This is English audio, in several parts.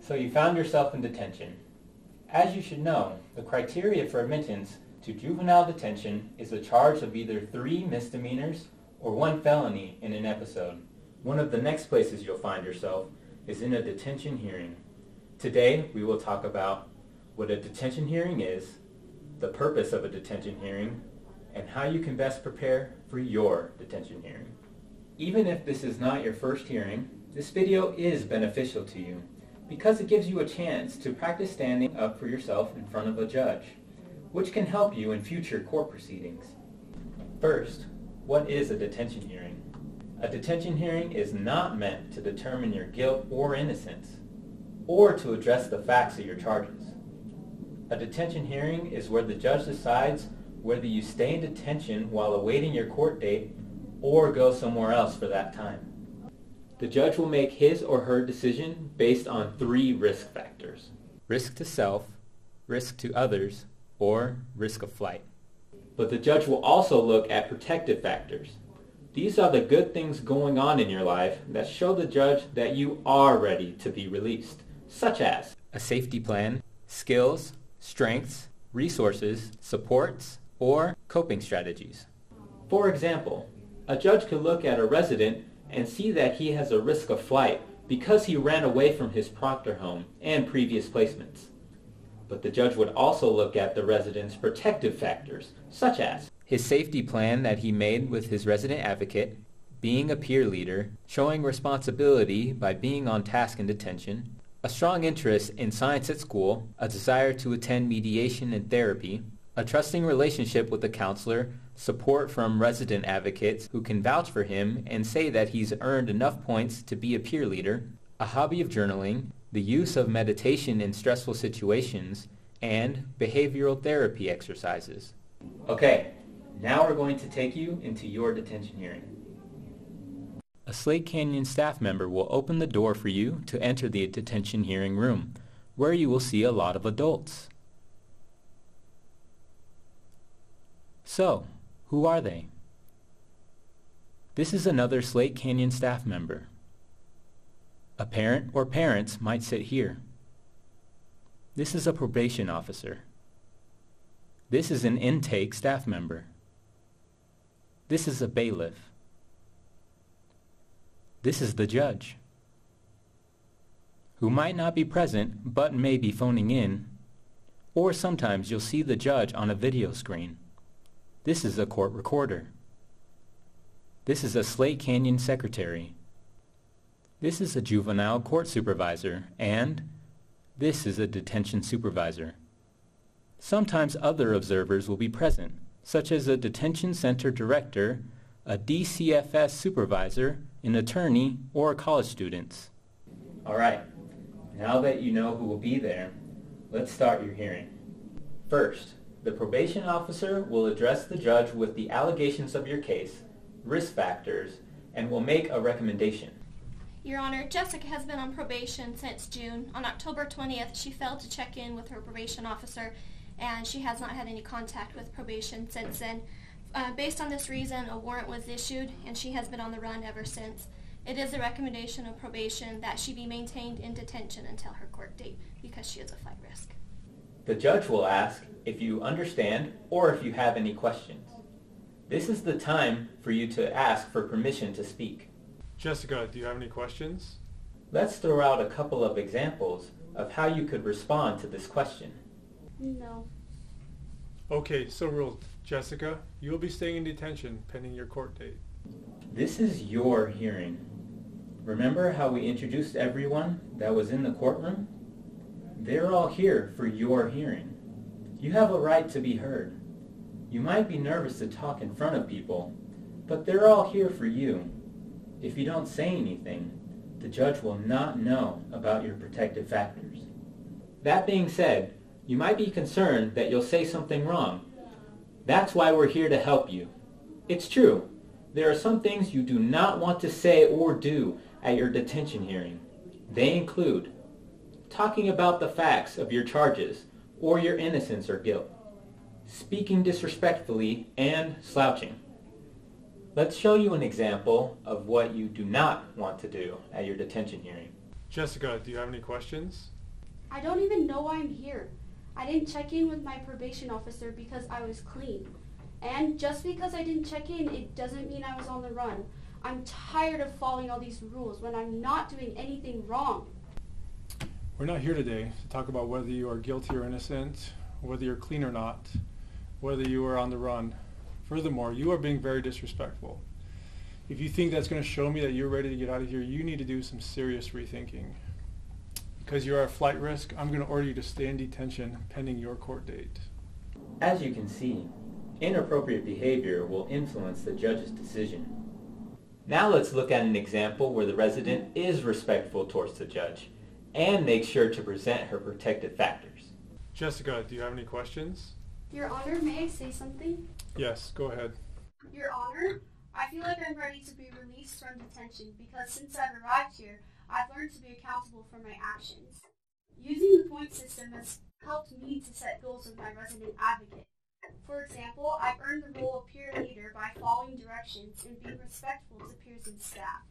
So you found yourself in detention. As you should know, the criteria for admittance to juvenile detention is a charge of either 3 misdemeanors or 1 felony in an episode. One of the next places you'll find yourself is in a detention hearing. Today, we will talk about what a detention hearing is, the purpose of a detention hearing, and how you can best prepare for your detention hearing. Even if this is not your first hearing, this video is beneficial to you because it gives you a chance to practice standing up for yourself in front of a judge, which can help you in future court proceedings. First, what is a detention hearing? A detention hearing is not meant to determine your guilt or innocence, or to address the facts of your charges. A detention hearing is where the judge decides whether you stay in detention while awaiting your court date or go somewhere else for that time. The judge will make his or her decision based on 3 risk factors: risk to self, risk to others, or risk of flight. But the judge will also look at protective factors. These are the good things going on in your life that show the judge that you are ready to be released, such as a safety plan, skills, strengths, resources, supports, or coping strategies. For example, a judge could look at a resident and see that he has a risk of flight because he ran away from his proctor home and previous placements. But the judge would also look at the resident's protective factors, such as his safety plan that he made with his resident advocate, being a peer leader, showing responsibility by being on task in detention, a strong interest in science at school, a desire to attend mediation and therapy, a trusting relationship with a counselor, support from resident advocates who can vouch for him and say that he's earned enough points to be a peer leader, a hobby of journaling, the use of meditation in stressful situations, and behavioral therapy exercises. Okay, now we're going to take you into your detention hearing. A Slate Canyon staff member will open the door for you to enter the detention hearing room, where you will see a lot of adults. So, who are they? This is another Slate Canyon staff member. A parent or parents might sit here. This is a probation officer. This is an intake staff member. This is a bailiff. This is the judge, who might not be present but may be phoning in, or sometimes you'll see the judge on a video screen. This is a court recorder. This is a Slate Canyon secretary. This is a juvenile court supervisor, and this is a detention supervisor. Sometimes other observers will be present, such as a detention center director, a DCFS supervisor, an attorney, or college students. All right, now that you know who will be there, let's start your hearing. First, the probation officer will address the judge with the allegations of your case, risk factors, and will make a recommendation. Your Honor, Jessica has been on probation since June. On October 20th, she failed to check in with her probation officer, and she has not had any contact with probation since then. Based on this reason, a warrant was issued, and she has been on the run ever since. It is a recommendation of probation that she be maintained in detention until her court date because she is a flight risk. The judge will ask if you understand or if you have any questions. This is the time for you to ask for permission to speak. Jessica, do you have any questions? Let's throw out a couple of examples of how you could respond to this question. No. Okay, so ruled. Jessica, you will be staying in detention pending your court date. This is your hearing. Remember how we introduced everyone that was in the courtroom? They're all here for your hearing. You have a right to be heard. You might be nervous to talk in front of people, but they're all here for you. If you don't say anything, the judge will not know about your protective factors. That being said, you might be concerned that you'll say something wrong. That's why we're here to help you. It's true. There are some things you do not want to say or do at your detention hearing. They include talking about the facts of your charges or your innocence or guilt, speaking disrespectfully, and slouching. Let's show you an example of what you do not want to do at your detention hearing. Jessica, do you have any questions? I don't even know why I'm here. I didn't check in with my probation officer because I was clean. And just because I didn't check in, it doesn't mean I was on the run. I'm tired of following all these rules when I'm not doing anything wrong. We're not here today to talk about whether you are guilty or innocent, whether you're clean or not, whether you are on the run. Furthermore, you are being very disrespectful. If you think that's going to show me that you're ready to get out of here, you need to do some serious rethinking. Because you're at flight risk, I'm going to order you to stay in detention pending your court date. As you can see, inappropriate behavior will influence the judge's decision. Now let's look at an example where the resident is respectful towards the judge and makes sure to present her protective factors. Jessica, do you have any questions? Your Honor, may I say something? Yes, go ahead. Your Honor, I feel like I'm ready to be released from detention because since I've arrived here, I've learned to be accountable for my actions. Using the point system has helped me to set goals with my resident advocate. For example, I've earned the role of peer leader by following directions and being respectful to peers and staff.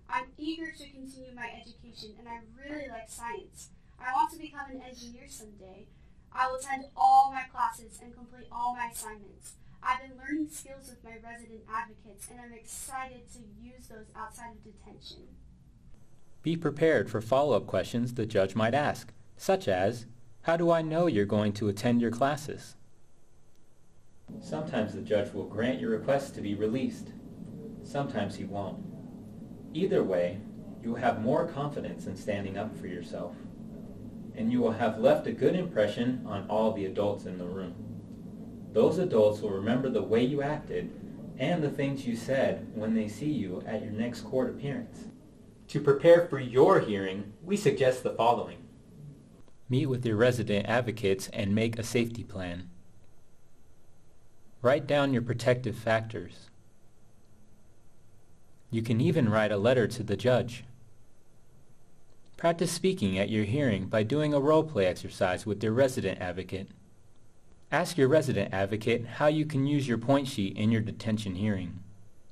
I'm eager to continue my education and I really like science. I want to become an engineer someday. I will attend all my classes and complete all my assignments. I've been learning skills with my resident advocates and I'm excited to use those outside of detention. Be prepared for follow-up questions the judge might ask, such as, how do I know you're going to attend your classes? Sometimes the judge will grant your request to be released. Sometimes he won't. Either way, you will have more confidence in standing up for yourself, and you will have left a good impression on all the adults in the room. Those adults will remember the way you acted and the things you said when they see you at your next court appearance. To prepare for your hearing, we suggest the following. Meet with your resident advocates and make a safety plan. Write down your protective factors. You can even write a letter to the judge. Practice speaking at your hearing by doing a role-play exercise with your resident advocate. Ask your resident advocate how you can use your point sheet in your detention hearing.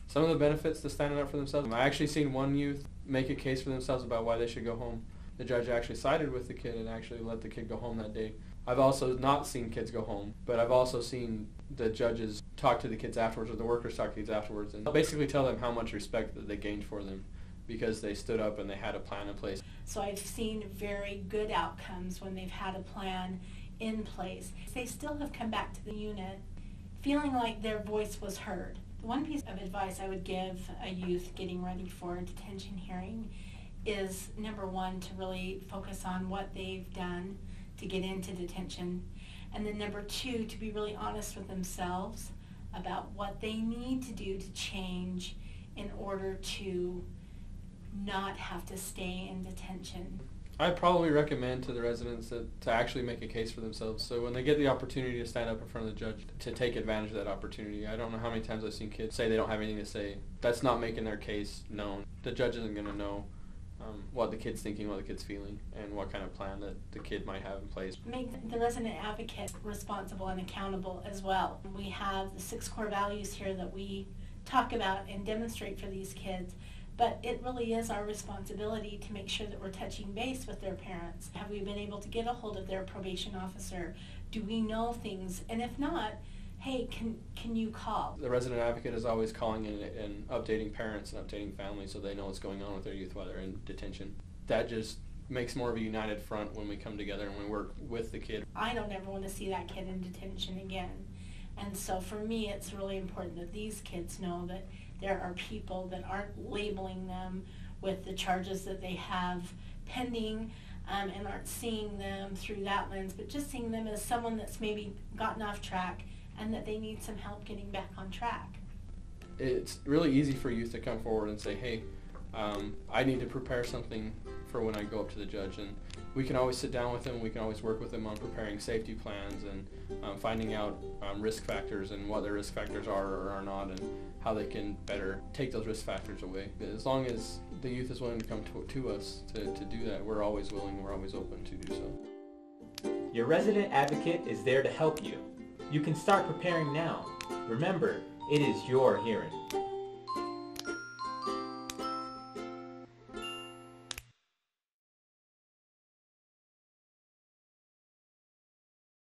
Some of the benefits to standing up for themselves. I actually seen one youth make a case for themselves about why they should go home. The judge actually sided with the kid and actually let the kid go home that day. I've also not seen kids go home, but I've also seen the judges talk to the kids afterwards, or the workers talk to the kids afterwards, and basically tell them how much respect that they gained for them because they stood up and they had a plan in place. So I've seen very good outcomes when they've had a plan in place. They still have come back to the unit feeling like their voice was heard. One piece of advice I would give a youth getting ready for a detention hearing is, number one, to really focus on what they've done to get into detention, and then number two, to be really honest with themselves about what they need to do to change in order to not have to stay in detention. I'd probably recommend to the residents to actually make a case for themselves. So when they get the opportunity to stand up in front of the judge, to take advantage of that opportunity. I don't know how many times I've seen kids say they don't have anything to say. That's not making their case known. The judge isn't going to know what the kid's thinking, what the kid's feeling, and what kind of plan that the kid might have in place. Make the resident advocate responsible and accountable as well. We have the 6 core values here that we talk about and demonstrate for these kids. But it really is our responsibility to make sure that we're touching base with their parents. Have we been able to get a hold of their probation officer? Do we know things? And if not, hey, can you call? The resident advocate is always calling in and updating parents and updating families so they know what's going on with their youth while they're in detention. That just makes more of a united front when we come together and we work with the kid. I don't ever want to see that kid in detention again. And so for me, it's really important that these kids know that there are people that aren't labeling them with the charges that they have pending and aren't seeing them through that lens, but just seeing them as someone that's maybe gotten off track and that they need some help getting back on track. It's really easy for youth to come forward and say, hey, I need to prepare something for when I go up to the judge. And we can always sit down with them, we can always work with them on preparing safety plans and finding out risk factors and what their risk factors are or are not and how they can better take those risk factors away. As long as the youth is willing to come to us to do that, we're always willing, we're always open to do so. Your resident advocate is there to help you. You can start preparing now. Remember, it is your hearing.